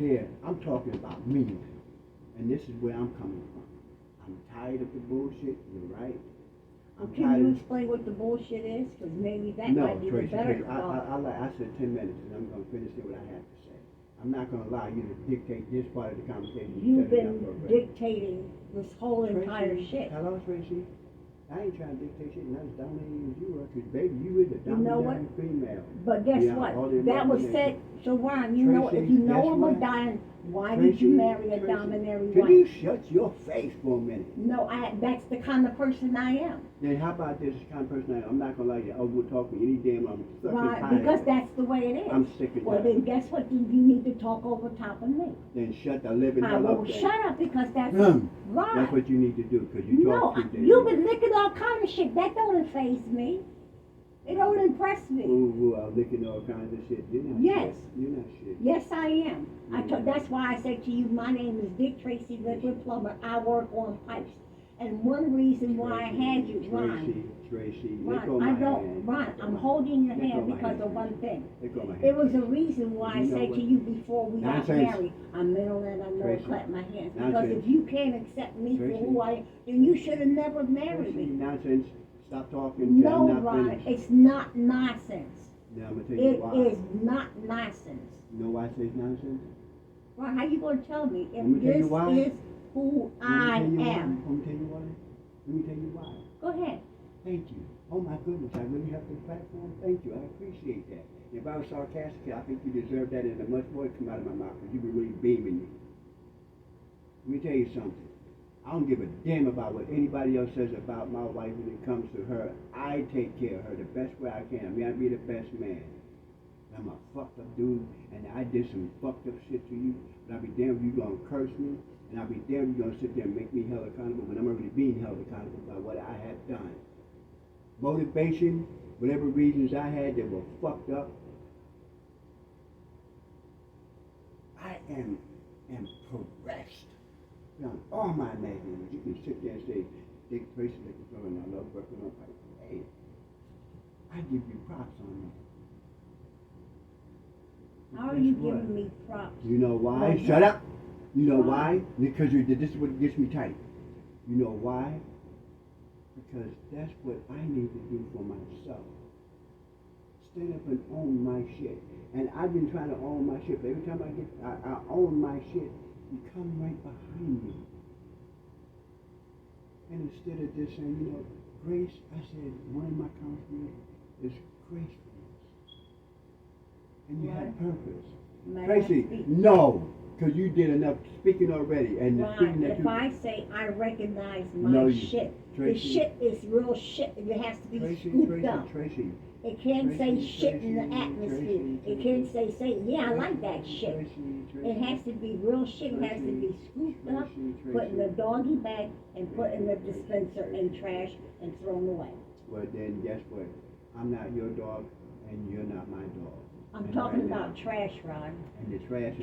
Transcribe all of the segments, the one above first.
here, I'm talking about me. And this is where I'm coming from. I'm tired of the bullshit, you're right. Can you explain what the bullshit is? Because maybe that might be Tracy, the better I said 10 minutes, and I'm going to finish what I have to say. I'm not going to allow you to dictate this part of the conversation. You've been dictating this whole entire shit. Hello, Tracy. I ain't trying to dictate shit, not as dominating as you are, because baby, you is a dominating female. But guess what? That was said, so Ron, you know, if you know I'm a dying, why did you marry a dominary wife? Can you shut your face for a minute? No, that's the kind of person I am. Then how about this kind of person I am? I'm not going to lie to you. I will talk to any damn I'm Right, because that's the way it is. I'm sick of that. Well, then guess what? You need to talk over top of me. Then shut the living hell up. I won't shut up because that's right. That's what you need to do, because you talk too damn. You've been licking all kind of shit. That don't faze me. It don't impress me. Ooh, I'm licking all kinds of shit. You're not yes. Shit. You're not shit. Yes, I am. That's why I said to you, my name is Dick Tracy Liquid Plumber. I work on pipes. And one reason why I had you, Ron. Tracy, Ron, I'm holding your hand because of one thing. It was a reason why I said to you before we got married, I'm middle and I know clap my hands. Because if you can't accept me for who I am, then you should have never married me. Nonsense. Stop talking. No, Ron, it's not nonsense. Now, I'm going to tell you why. It is not nonsense. You know why I say it's nonsense? Ron, how you going to tell me if this is who I am? Let me tell you why. Let me tell you why. Go ahead. Thank you. Oh my goodness, I really have this platform. Thank you. I appreciate that. If I was sarcastic, I think you deserve that and much more to come out of my mouth because you were really beaming me. Let me tell you something. I don't give a damn about what anybody else says about my wife when it comes to her. I take care of her the best way I can. I mean, I be the best man. I'm a fucked up dude, and I did some fucked up shit to you, but I'll be damned if you gonna curse me, and I'll be damned if you gonna sit there and make me held accountable when I'm already being held accountable by what I have done. Motivation, whatever reasons I had that were fucked up, I am progressed beyond all my imagination. You can sit there and say, Dick Tracy, like you're and I love working on pipe. Hey, I give you props on that. How are you giving me props? You know why? Shut up! You know why? Because this is what gets me tight. You know why? Because that's what I need to do for myself. Stand up and own my shit. And I've been trying to own my shit, but every time I own my shit, you come right behind me. And instead of just saying, you know, grace, I said, one of my counselors is gracefulness. And you had purpose. Tracy, no, because you did enough speaking already. And the speaking that if I say I recognize my shit, the shit is real shit. It has to be scooped up. Tracy. It can't say shit in the atmosphere. It can't say, yeah, I like that shit. It has to be real shit. It has to be scooped up, put in a doggy bag, and put in the dispenser and trash and thrown away. Well, then guess what? I'm not your dog, and you're not my dog. I'm talking about trash, Ron. And the trash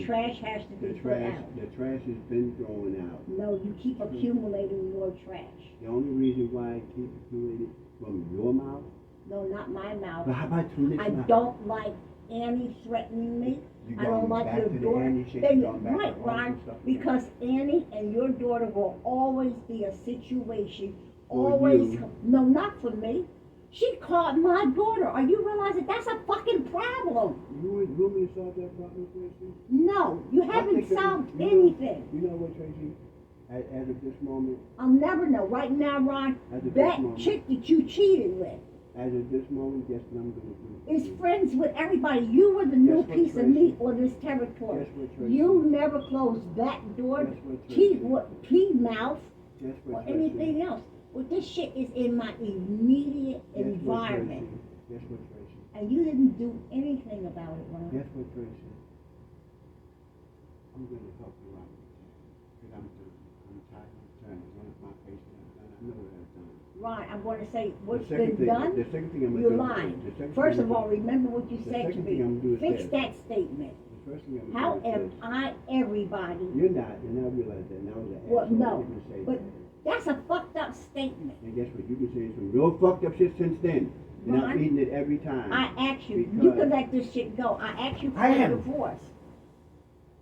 has to be put out. The trash has been thrown out. No, you keep accumulating more trash. The only reason why I keep accumulating from your mouth? No, not my mouth. But how about I don't like Annie threatening me. I don't like your daughter. Right, Ron, because Annie and your daughter will always be a situation. Always. No, not for me. She caught my daughter. Are you realizing that's a fucking problem? You want me to solve that problem, Tracy? No, you haven't solved anything. You know what, Tracy? As of this moment, I'll never know. Right now, Ron, that chick that you cheated with, as of this moment, guess what I'm going to do? Is friends with everybody. You were the new piece of meat on this territory. You never closed that door, teeth mouth, or anything else. Well, this shit is in my immediate environment. Guess what, Tracy? And you didn't do anything about it, Ron. Guess what, Tracy? I'm going to help you out. Because I'm tired of trying to run up my face and I've done. I know what I've done. Right, I'm going to say what's been done. The second thing I'm going to do. You're lying. First of all, remember what you said to me. Fix that statement. How am I everybody? You're not, and I realize that. Now that well, no, but that's a fucked up statement. And guess what? You can say some real fucked up shit since then. And I'm eating it every time. I asked you. You can let this shit go. I asked you for a divorce.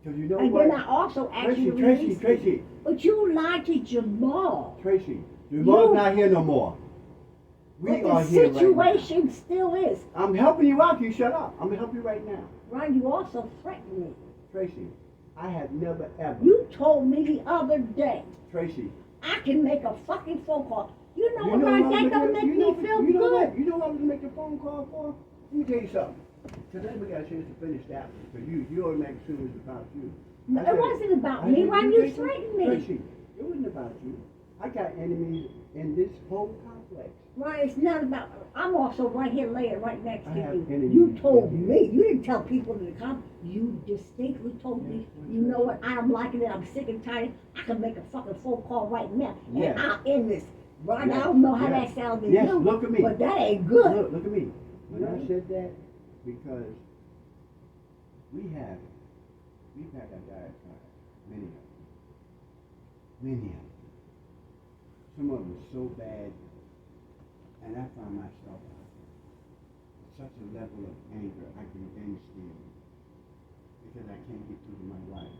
Because you know and what? then I also asked you to release me. Tracy. But you lied to Jamal. Tracy, Jamal's not here no more. We are here right now. The situation still is. I'm helping you out. You shut up. I'm gonna help you right now. Ron, you also threatened me. Tracy, I have never ever. You told me the other day. Tracy. I can make a fucking phone call. You know what, Ron? That don't make me feel good. good. You know what I was gonna make the phone call for? Let me tell you something. Today we got a chance to finish that one. Because you automatically assume it's about you. No, it wasn't about me, Ron. You threatened me. Tracy, it wasn't about you. I got enemies in this whole complex. Right, it's not about. I'm also right here, laying right next to you. Enemies. You told me. You didn't tell people to come. You distinctly told me. You know what? I'm liking it. I'm sick and tired. I can make a fucking phone call right now, and I'll end this. Right? I don't know how that sounds to you. Look at me. But that ain't good. Look at me. When I said that, because we've had that diet trial, many of them. Some of them so bad, and I find myself at such a level of anger I can then stand because I can't get through to my wife.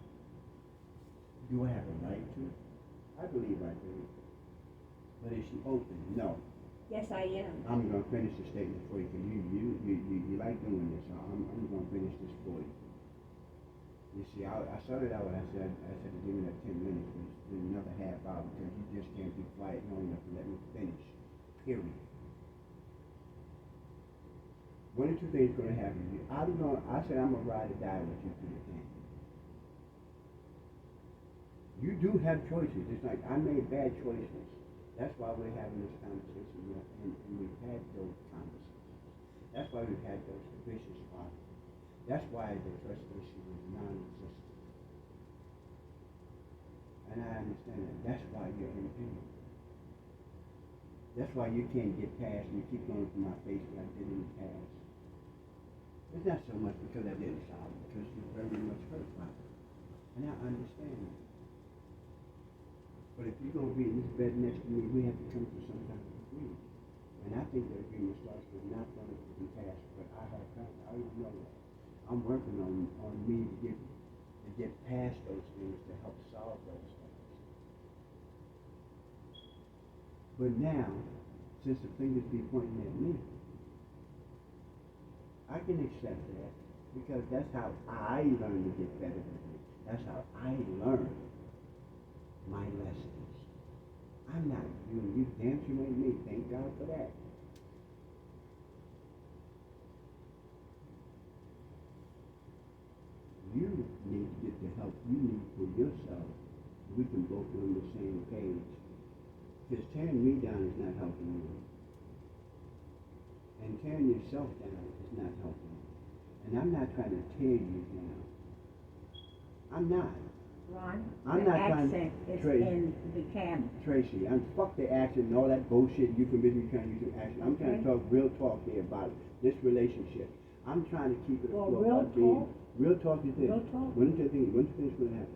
Do I have a right to? I believe I do. But is she open? No. Yes, I am. I'm going to finish the statement for you because you like doing this. So I'm going to finish this for you. You see, I started out when I said give me that 10 minutes, but it's been another half hour because you just can't be quiet long enough to let me finish. Period. One or two things going to happen. I said I'm going to ride or die with you through the end. You do have choices. It's like I made bad choices. That's why we're having this conversation, and we've had those conversations. That's why we've had those vicious fights. That's why the trust issue is non-existent. And I understand that. That's why you're in pain. That's why you can't get past and you keep going through my face like I did in the past. It's not so much because I didn't solve it, because you're very much hurt by it. And I understand that. But if you're going to be in this bed next to me, we have to come to some kind of agreement. And I think the agreement starts with not going to be past, but I have time. I already know that. I'm working on me to get past those things to help solve those things. But now, since the fingers be pointing at me, I can accept that because that's how I learn to get better than you. That's how I learn my lessons. I'm not you damn sure ain't me. Thank God for that. You need to get the help you need for yourself. We can both be on the same page. Because tearing me down is not helping you. And tearing yourself down is not helping you. And I'm not trying to tear you down. I'm not. Ron, I'm the not accent is in the camera. Tracy, fuck the accent and all that bullshit you convince me trying to use the accent. I'm trying to talk real talk here about this relationship. I'm trying to keep it Well, real talk is this. Real talk? When's the thing's going to happen?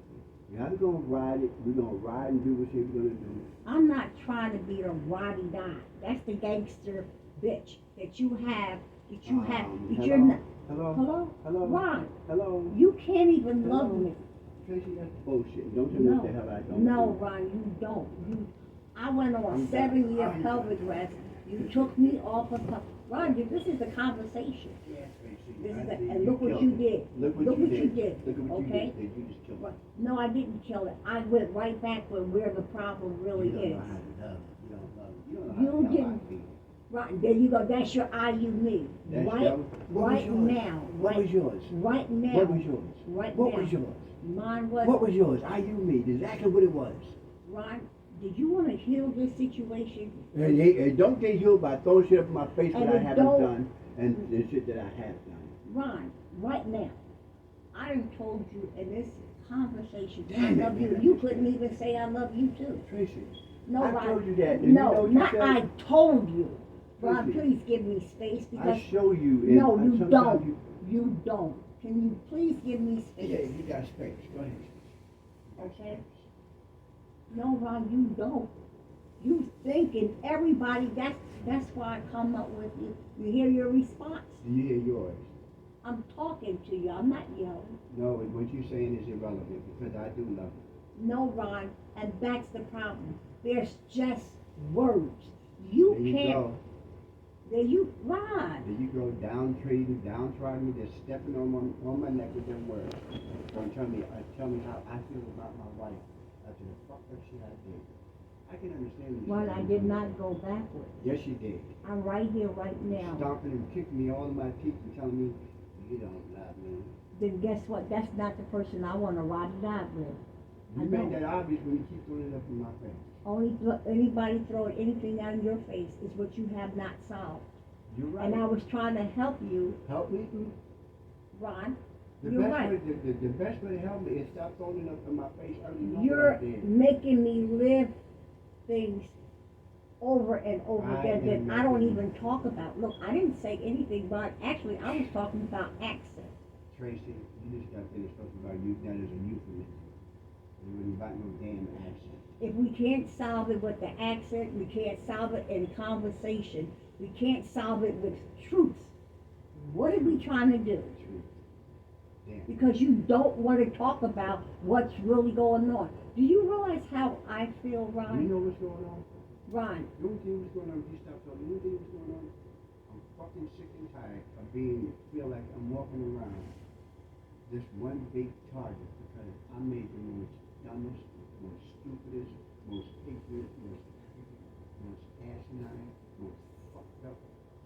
You're either going to ride it, we're going to ride and do what we're going to do. I'm not trying to be the roddy-die. That's the gangster bitch that you have, that you're not. Hello? Ron. Hello? You can't even love me. Tracy, that's bullshit. Don't tell me what the hell I don't do. No, Ron, you don't. I went on a 7-year pelvic rest. You took me off of Ron, this is a conversation. Yeah, Tracy. And look what you did. Look what you did. Okay? You just killed it. No, I didn't kill it. I went right back where the problem really is. You don't know how to love me. Right, there you go. That's your me. Right now. What was yours? Right now. What was yours? Right what now. Was yours? Mine was. What was yours? Me. Exactly what it was. Ron, did you want to heal this situation? Hey, don't get healed by throwing shit up in my face that I haven't done and the shit that I have done. Ron, right now, I done told you in this conversation, I love you. You couldn't even say I love you too. Tracy, no, I Ron, told you that. No, not I told you. Ron, please give me space because I show you. No, you don't. You don't. Can you please give me space? Yeah, you got space. Go ahead. Okay. No, Ron, you don't. You thinking everybody. That's why I come up with you. You hear your response. You hear yours. I'm talking to you. I'm not yelling. No, what you're saying is irrelevant because I do love you. No, Ron, and that's the problem. There's just words. You there you can't. Go. There you, Ron. There you go, downtrodden, just stepping on my neck with them words. Don't tell me how I feel about my wife after the fucked up shit I did. I can understand this. Ron, I did not go backwards. Yes, you did. I'm right here, right now. Stomping and kicking me all in my teeth and telling me you don't love me. Then guess what? That's not the person I want to ride it out with. You made that obvious when you keep throwing it up in my face. Anybody throwing anything out in your face is what you have not solved. You're right. And I was trying to help you. Help me? Ron, the you're best right. Way, the best way to help me is stop throwing it up in my face. You're making me live things over and over again that I don't even talk about. Look, I didn't say anything, but actually I was talking about accent. Tracy, you just got finished talking about you. That is a euphemism. You wouldn't about no damn accent. If we can't solve it with the accent, we can't solve it in conversation, we can't solve it with truth. What are we trying to do? Truth. Damn. Because you don't want to talk about what's really going on. Do you realize how I feel, Ron? You know what's going on? Ron. You don't think what's going on? You stop talking. You think what's going on? I'm fucking sick and tired of feel like I'm walking around this one big target because I made the most dumbest, most stupidest, most ignorant, most asinine, most fucked up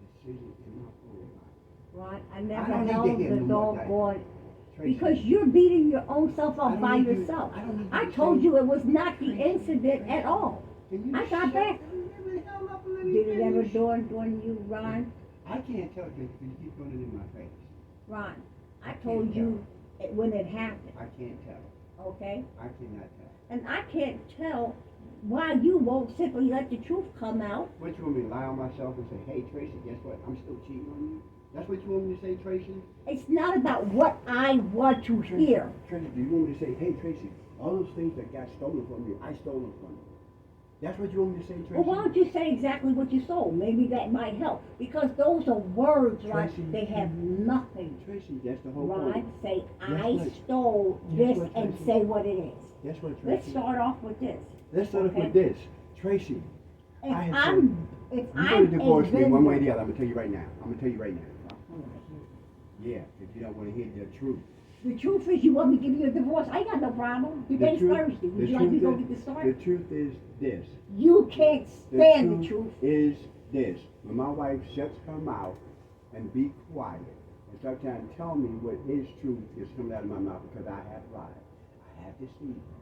decision in my whole life. Ron, I never held the doggone. Because Tracy, you're beating your own self up by yourself. I told you it was not the incident at all. I got back. Did it ever dawn on you, Ron? I can't tell you because you keep throwing it in my face. Ron, I told you when it happened. I can't tell. Okay? I cannot tell. And I can't tell why you won't simply let the truth come out. What, you want me to lie on myself and say, hey, Tracy, guess what? I'm still cheating on you? That's what you want me to say, Tracy? It's not about what I want to hear. Tracy, do you want me to say, hey, Tracy, all those things that got stolen from you, I stole them from you? That's what you want me to say, Tracy? Well, why don't you say exactly what you stole? Maybe that might help. Because those are words, right? They have nothing. Tracy, that's the whole point. point. Say, I stole this and say what it is. That's what, Tracy. Let's start off with this. Let's start off with this. Tracy, if I'm you're going to divorce me one way or the other. I'm going to tell you right now. Yeah, if you don't want to hear the truth. The truth is you want me to give you a divorce. I got no problem. Today's Thursday. Would you like me to go get this started? The truth is this. You can't stand the truth. Is this. When my wife shuts her mouth and be quiet and start trying to tell me what is truth is coming out of my mouth because I have lied. I have deceived her.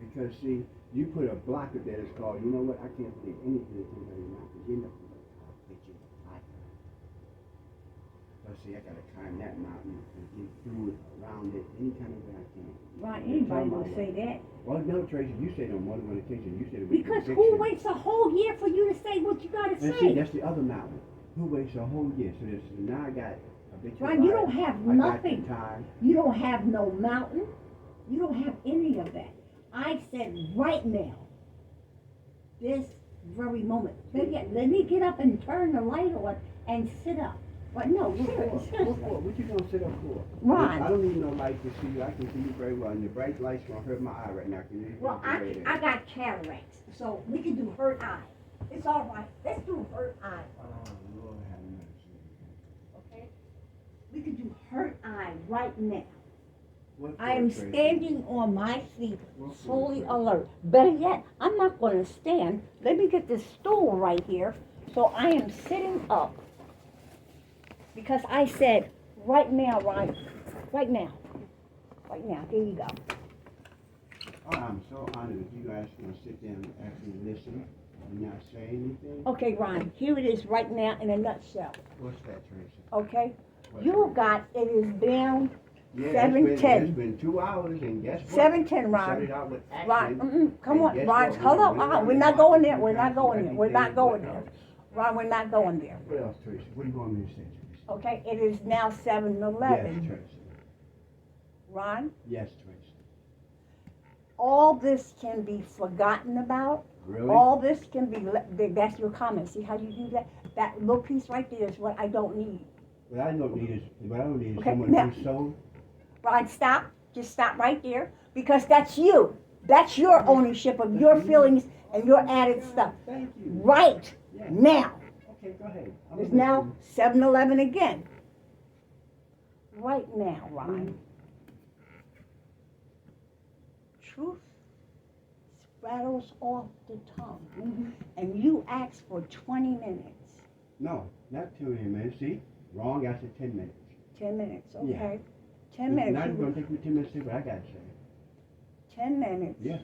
Because see, you put a block up there that's called, you know what, I can't believe anything that comes out of your mouth. Because you know I'll bet you like it. But see, I gotta climb that mountain and get through it, around it, any kind of way I can. Right, anybody will say that. Well, no, Tracy, you said on more than one occasion, you said it was because who waits a whole year for you to say what you gotta say? See, that's the other mountain. Who waits a whole year? So now I got a big Ron, you don't have nothing. You don't have no mountain. You don't have any of that. I said right now, this very moment. Let me get up and turn the light on and sit up. But no, seriously. What you gonna sit up for? Ron. I don't need no light to see you. I can see you very well. And the bright light's gonna hurt my eye right now. Well, I got cataracts, so we can do hurt eye. It's all right. Let's do hurt eye. Oh, Lord have mercy. Okay? We can do hurt eye right now. I am standing on my feet, fully alert. Better yet, I'm not going to stand. Let me get this stool right here. So I am sitting up. Because I said, right now, Ron, right now. Right now, there you go. Oh, I'm so honored that you guys are going to sit there and actually listen and not say anything. Okay, Ron, here it is right now in a nutshell. What's that, Tracy? Okay? It is down. Yeah, 7:10. It's been 2 hours, and guess what? 7:10, Ron. Started out with action, Ron, come on, guess Ron. what? Hold on. We're not going there. We're not going there. We're not going What there. else? Ron, we're not going there. What else, Tracy? What do you want me to say, Tracy? Okay, it is now 7:11. Yes, Tracy. Ron, Yes, Tracy. all this can be forgotten about. Really? All this can be, that's your comment. See how you do that? That little piece right there is what I don't need. What I don't need is Okay, someone now- who's so. Brian, stop. Just stop right there because that's you. That's your ownership of your feelings and your added stuff. Thank you. Right Yeah. now. Okay, go ahead. It's now 7:11 again. Right now, Ryan. Truth rattles off the tongue. Mm-hmm. And you asked for 20 minutes. No, not 20 minutes. See? Wrong. I said 10 minutes. 10 minutes, okay. Yeah. 10 minutes. Not going to take me 10 minutes to say what I got to say. 10 minutes. Yeah.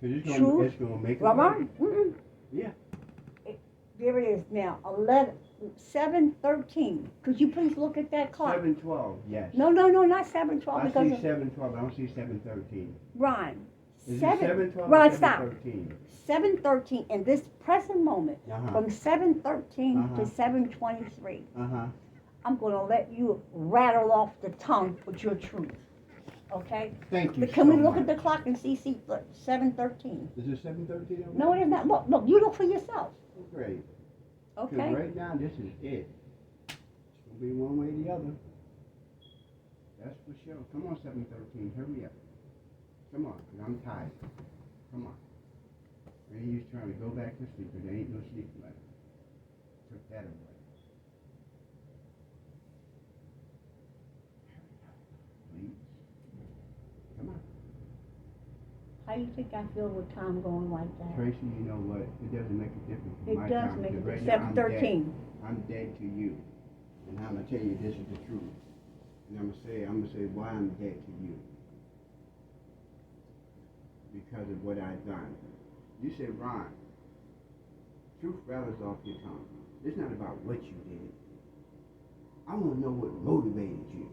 Because it's Truth. going to make it. Ryan, Yeah. there it is now. 7:13. Could you please look at that clock? 7:12. Yes. No, not 7:12 I because see of 7:12. I don't see 7:13. Ron. Is it 7:12 Ron, or stop. 7:13? 7:13 in this present moment, from 7:13 to 7:23. I'm going to let you rattle off the tongue with your truth. Okay? Thank you. But can we look much. at the clock and see 7:13? Is it 7:13? No, it is not. Look, you look for yourself. Great. Okay? Because right now, this is it. It's going to be one way or the other. That's for sure. Come on, 7:13. Hurry up. Come on, 'cause I'm tired. Come on. And he's trying to go back to sleep, but there ain't no sleep left. Took that away. Please. Come on. How do you think I feel with time going like that? Tracy, you know what? It doesn't make a difference in It my does time. make a because difference. right now 7:13. I'm dead to you. And I'm going to tell you this is the truth. And I'm going to say why I'm dead to you. Because of what I've done. You said, Ron, truth rattles off your tongue. It's not about what you did. I want to know what motivated you.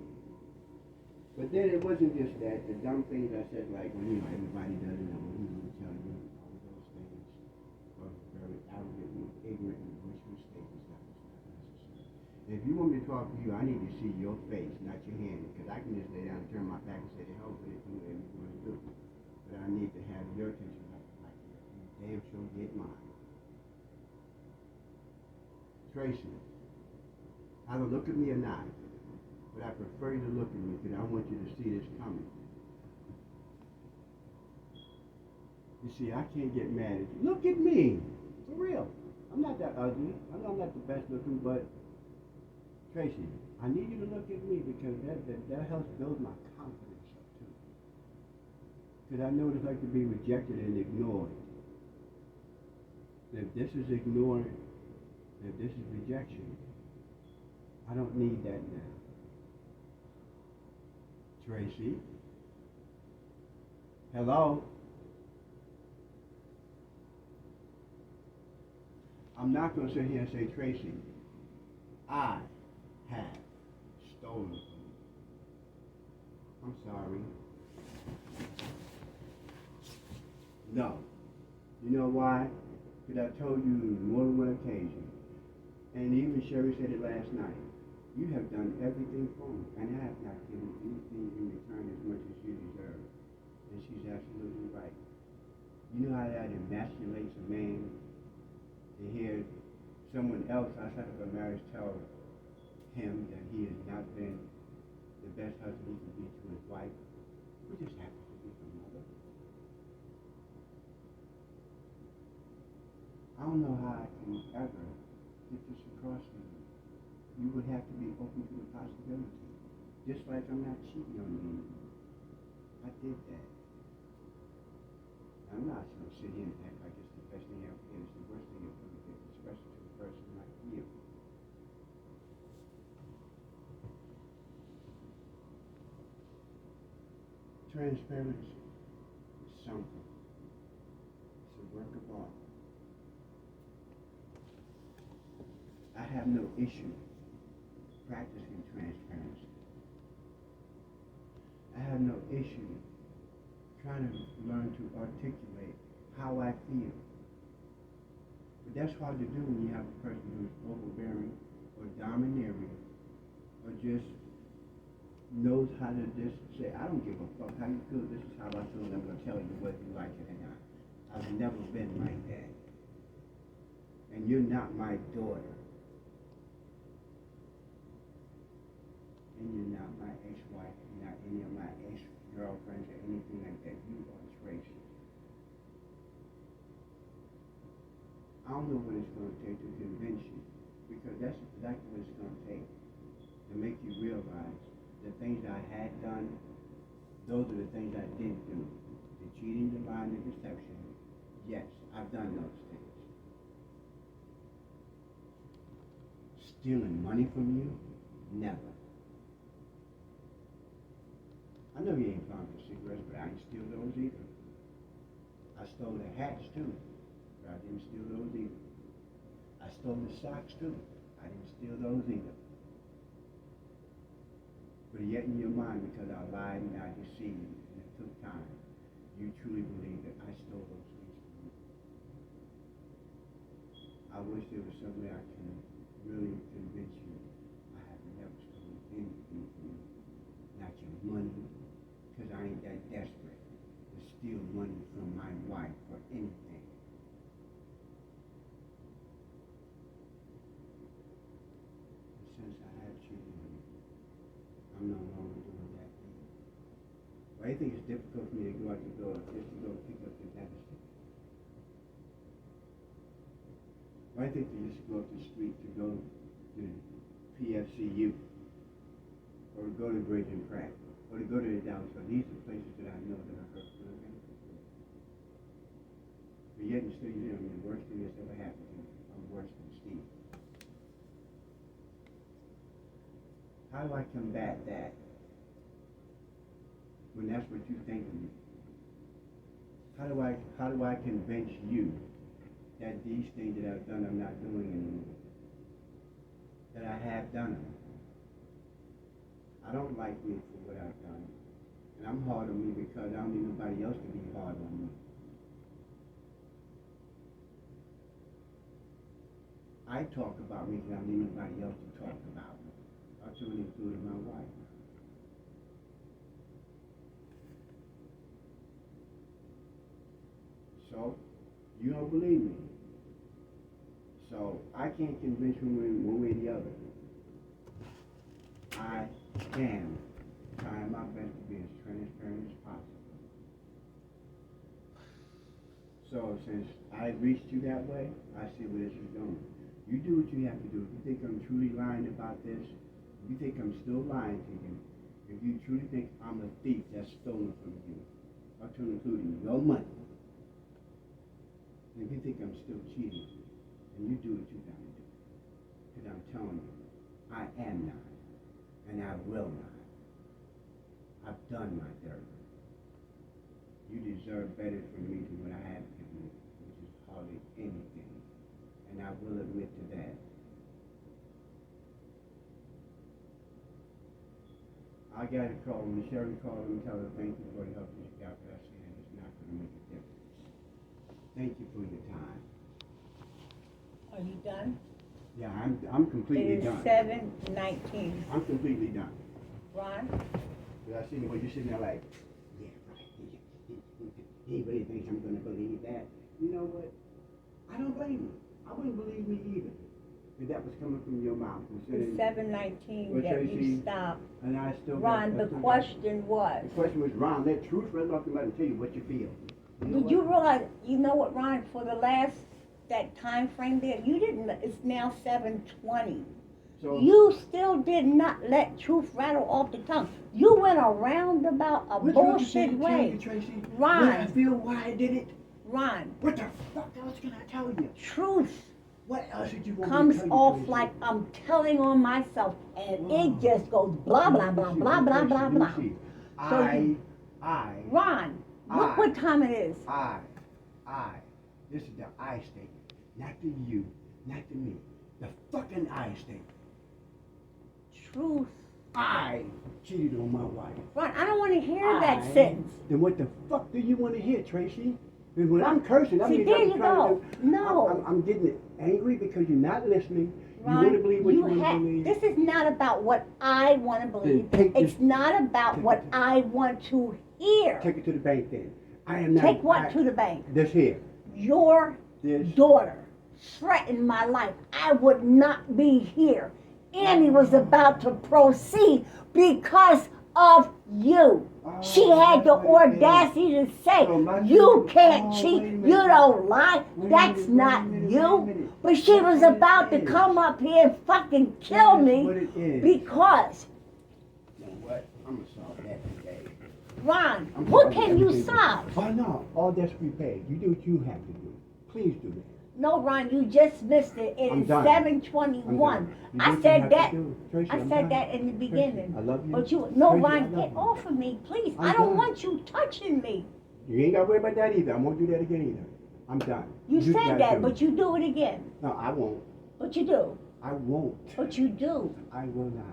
But then it wasn't just that. The dumb things I said, like when everybody doesn't know, tell you all of those things were very arrogant and ignorant and wishful statements. That was not necessary. If you want me to talk to you, I need to see your face, not your hand, because I can just lay down and turn my back and say, the hell with it, do whatever you want to do. But I need to have your attention like you damn sure get mine. Tracy, either look at me or not, but I prefer you to look at me because I want you to see this coming. You see, I can't get mad at you. Look at me, for real. I'm not that ugly. I know I'm not the best looking, but Tracy, I need you to look at me because that helps build my confidence up too. Because I know what it's like to be rejected and ignored. If this is ignored, if this is rejection, I don't need that now. Tracy? Hello? I'm not going to sit here and say, Tracy, I have stolen from you. I'm sorry. No. You know why? Because I told you more than one occasion, and even Sherry said it last night, you have done everything for me, and I have not given anything in return as much as you deserve. And she's absolutely right. You know how that emasculates a man to hear someone else outside of a marriage tell him that he has not been the best husband he can be to his wife, who just happens to be her mother. I don't know how I can ever get this across to you. You would have to be open to the possibility. Just like I'm not cheating on you. I did that. I'm not going to sit here and act like it's the best thing ever did. It's the worst thing ever did, especially to a person like you. Transparency is something. It's a work of art. I have no issue practicing transparency. I have no issue trying to learn to articulate how I feel. But that's hard to do when you have a person who's overbearing or domineering or just knows how to just say, I don't give a fuck how you feel, this is how I feel, and I'm going to tell you whether you like it or not. I've never been like that. And you're not my daughter. and you're not my ex-wife, you're not any of my ex-girlfriends or anything like that. You are Tracy. I don't know what it's going to take to convince you, because that's exactly what it's going to take to make you realize the things I had done, those are the things I didn't do. The cheating, the lying, the deception. Yes, I've done those things. Stealing money from you? Never. I know you ain't found the cigarettes, but I ain't steal those either. I stole the hats too, but I didn't steal those either. I stole the socks too. I didn't steal those either. But yet in your mind, because I lied and I deceived and it took time, you truly believe that I stole those things from you. I wish there was some way I can really convince you I have never stolen anything from you. Not your money, because I ain't that desperate to steal money from my wife or anything. And since I have cheated on you, I'm no longer doing that either. Why do you think it's difficult for me to go out the door just to go pick up the devastator? Why do you think to just go up the street to go to PFCU or go to Bridge and Crack or to go to the Dallas? So these are places that I know that are hurtful and painful. But yet and still you know, the worst thing that's ever happened to me. I'm worse than Steve. How do I combat that when that's what you think of me? How do I convince you that these things that I've done I'm not doing anymore? That I have done them. I don't like me for what I've done. And I'm hard on me because I don't need nobody else to be hard on me. I talk about me because I don't need nobody else to talk about me. Up to and including my wife. So, you don't believe me. So, I can't convince you one way or the other. I am trying my best to be as transparent as possible. So, since I reached you that way, I see where this is going. You do what you have to do. If you think I'm truly lying about this, if you think I'm still lying to you, if you truly think I'm a thief that's stolen from you, up to and including your money, and if you think I'm still cheating, then you do what you gotta do. Because I'm telling you, I am not, and I will not. I've done my dirt. You deserve better from me than what I have given you, which is hardly anything. And I will admit to that. I got to call him, Sherry called him and tell her thank you for the help that you got, but I said it's not going to make a difference. Thank you for your time. Are you done? Yeah, I'm completely done. It is 7:19. I'm completely done. Ron? Because I see the way you're sitting there like, yeah, right. He really thinks I'm going to believe that. You know what? I don't blame you. I wouldn't believe me either if that was coming from your mouth. It's 7:19 that you stopped. And I still Ron, the question was. The question was, Ron, let truth right off the matter and tell you what you feel. Did you realize, you know what, Ron, for the last, that time frame there, you didn't, it's now 7:20. So, you still did not let truth rattle off the tongue. You went around about a bullshit way. Tracy? Ron. When I feel why I did it. Ron. What the fuck else can I tell you? Truth. What else did you want comes me to tell you, off Tracy? like I'm telling on myself, and it just goes blah blah blah blah blah blah blah. So Ron, look what time it is. This is the I statement, not to you, not to me. The fucking I statement. Truth. I cheated on my wife. Ron, I don't want to hear that sentence. Then what the fuck do you want to hear, Tracy? Because when I'm cursing, I mean, there you go. No. I'm getting angry because you're not listening. Ron, you want to believe what you want to believe. This is not about what I want to believe. It's not about what I want to hear. Take it to the bank then. I am not. Take what to the bank? This here. Your daughter threatened my life. I would not be here Annie was about to proceed because of you. She had the audacity to say, you can't cheat, you don't lie, that's not you. But she was about to come up here and fucking kill me because. You know what? I'm gonna solve that today. Ron, what can you solve? Oh no, all debts prepaid. You do what you have to do. Please do that. No, Ron, you just missed it. It is 7:21. I said that. I said that in the beginning. I love you. But you, no, Ron, get off of me, please. I don't want you touching me. You ain't got to worry about that either. I won't do that again either. I'm done. You said that, but you do it again. No, I won't. But you do. I won't. But you do. I will not.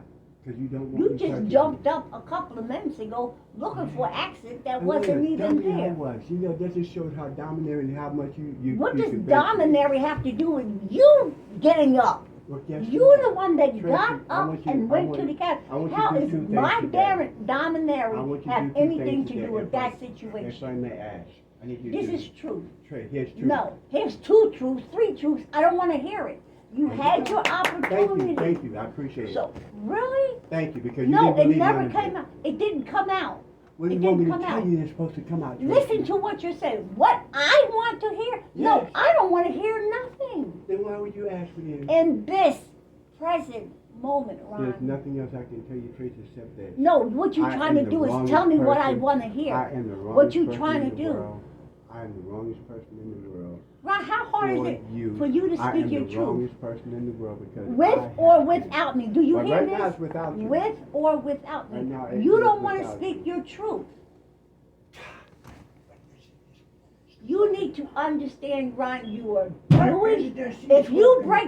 Because you don't want You me just touching jumped you. up a couple of minutes ago looking for an accident that And wasn't wait, tell even me how there. it was. You know, that just shows how domineering and how much you What you does convinced me. domineering have to do with you getting up? Well, guess You're what? the one that Tracy, got I up want you- and I went want- to the cat. I want you How to do is two things my today. I domineering want you to have do two anything things to today. do with If that If situation? I may ask, I need you to This do is truth. Trey, here's truth. No, here's 2 truths, 3 truths. I don't want to hear it. You had your opportunity. Thank you, I appreciate it. So, really? Thank you, because you No, didn't it believe never none of came it. out. It didn't come out. What do It you want me didn't to come tell out. you? It's supposed to come out. Tracy. Listen to what you're saying. What I want to hear? No, Yes. I don't want to hear nothing. Then why would you ask me then? In this present moment, There's Ron. nothing else I can tell you, Tracy, except that. No, what you're I trying to am the do is wrongest tell me what I person. want to hear. I am the wrongest What you person trying in to the do? world. I am the wrongest person in the world. Ron, how hard is it for you to I speak am your the truth? wrongest person in the world because With I or have to. without me? Do you But hear right this? now it's without you. With or without me? Right now it You is don't want to without speak you. your truth. You need to understand, Ron, you are doing, if you break